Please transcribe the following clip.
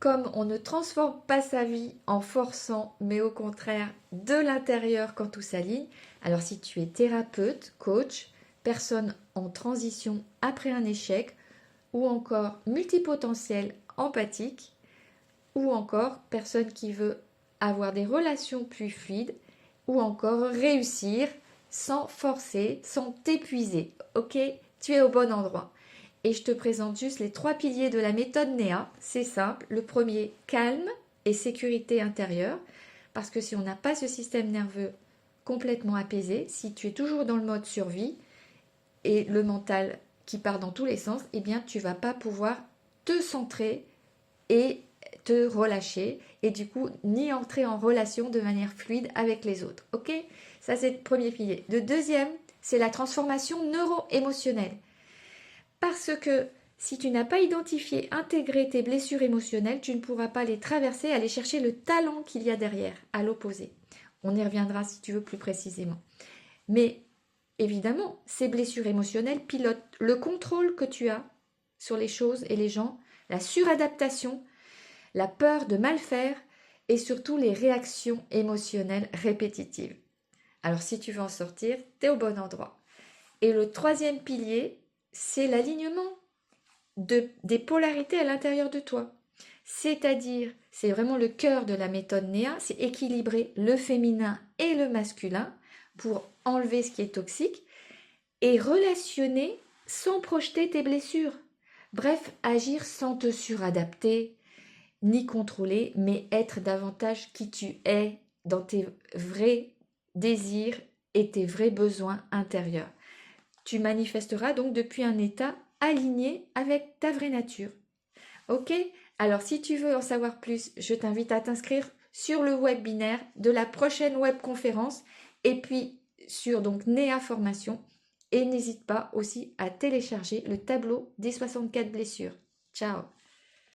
comme on ne transforme pas sa vie en forçant, mais au contraire de l'intérieur quand tout s'aligne. Alors si tu es thérapeute, coach, personne en transition après un échec, ou encore multipotentiel empathique, ou encore personne qui veut avoir des relations plus fluides, ou encore réussir sans forcer, sans t'épuiser. Ok, tu es au bon endroit. Et je te présente juste les 3 piliers de la méthode NEA. C'est simple. Le premier, calme et sécurité intérieure. Parce que si on n'a pas ce système nerveux complètement apaisé, si tu es toujours dans le mode survie et le mental qui part dans tous les sens, eh bien tu vas pas pouvoir te centrer et te relâcher et du coup ni entrer en relation de manière fluide avec les autres. Ok? Ça c'est le premier pilier. Le deuxième, c'est la transformation neuro-émotionnelle. Parce que si tu n'as pas identifié, intégré tes blessures émotionnelles, tu ne pourras pas les traverser, aller chercher le talent qu'il y a derrière, à l'opposé. On y reviendra si tu veux plus précisément. Mais évidemment, ces blessures émotionnelles pilotent le contrôle que tu as sur les choses et les gens, la suradaptation, la peur de mal faire et surtout les réactions émotionnelles répétitives. Alors si tu veux en sortir, tu es au bon endroit. Et le troisième pilier, c'est l'alignement des polarités à l'intérieur de toi. C'est-à-dire, c'est vraiment le cœur de la méthode NEA, c'est équilibrer le féminin et le masculin pour enlever ce qui est toxique et relationner sans projeter tes blessures. Bref, agir sans te suradapter ni contrôler, mais être davantage qui tu es dans tes vrais désirs et tes vrais besoins intérieurs. Tu manifesteras donc depuis un état aligné avec ta vraie nature. Ok? Alors si tu veux en savoir plus, je t'invite à t'inscrire sur le webinaire de la prochaine webconférence et puis sur donc Néa Formation. Et n'hésite pas aussi à télécharger le tableau des 64 blessures. Ciao!